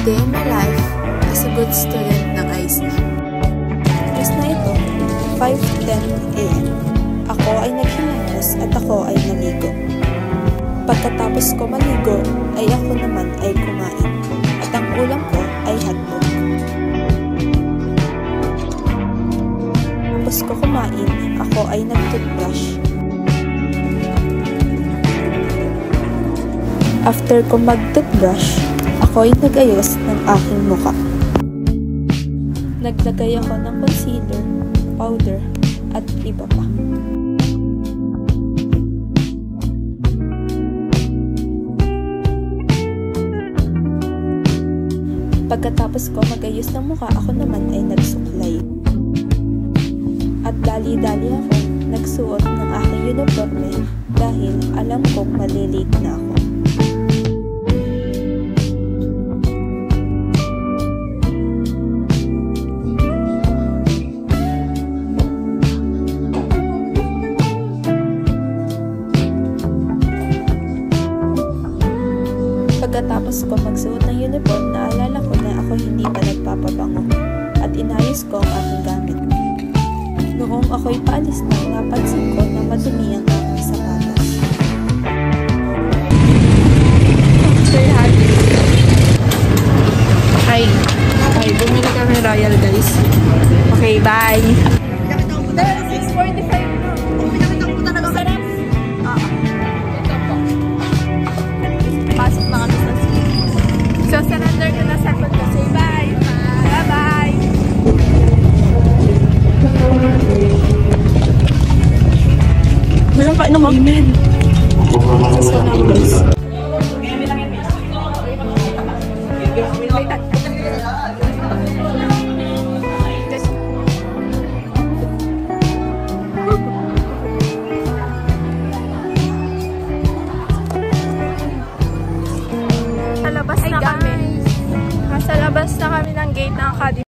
day in my life as a good student ng IC. Oras na ito, 5:10 AM. Ako ay naghilamos at ako ay naligo. Pagkatapos ko maligo, ay ako naman ay kumain. At ang ulam ko ay hotdog. Tapos ko kumain, ako ay nag-toothbrush. After ko mag-toothbrush, ako ay nag-ayos ng aking mukha. Naglagay ako ng concealer, powder, at iba pa. Pagkatapos ko mag-ayos ng mukha, ako naman ay nagsuklay. At dali-dali ako nagsuot ng aking uniforme dahil alam kong malilate na ako. Pagkatapos ko magsuot ng uniform, naalala ko na ako hindi pa nagpapabango at inayos ko ang aking gamit. Noong ako'y paalis na, napansin ko na madumi ang aking sapatos. Hi, bumili kami Royal guys. Okay, bye! 6:45 na. Pinakita ko talaga sarap. Pasok na kami sa school. So, surrender ko na sa ko. Say bye! Bye-bye! Walang kain ng email. So, numbers. Sa labas na kami ng gate ng academy.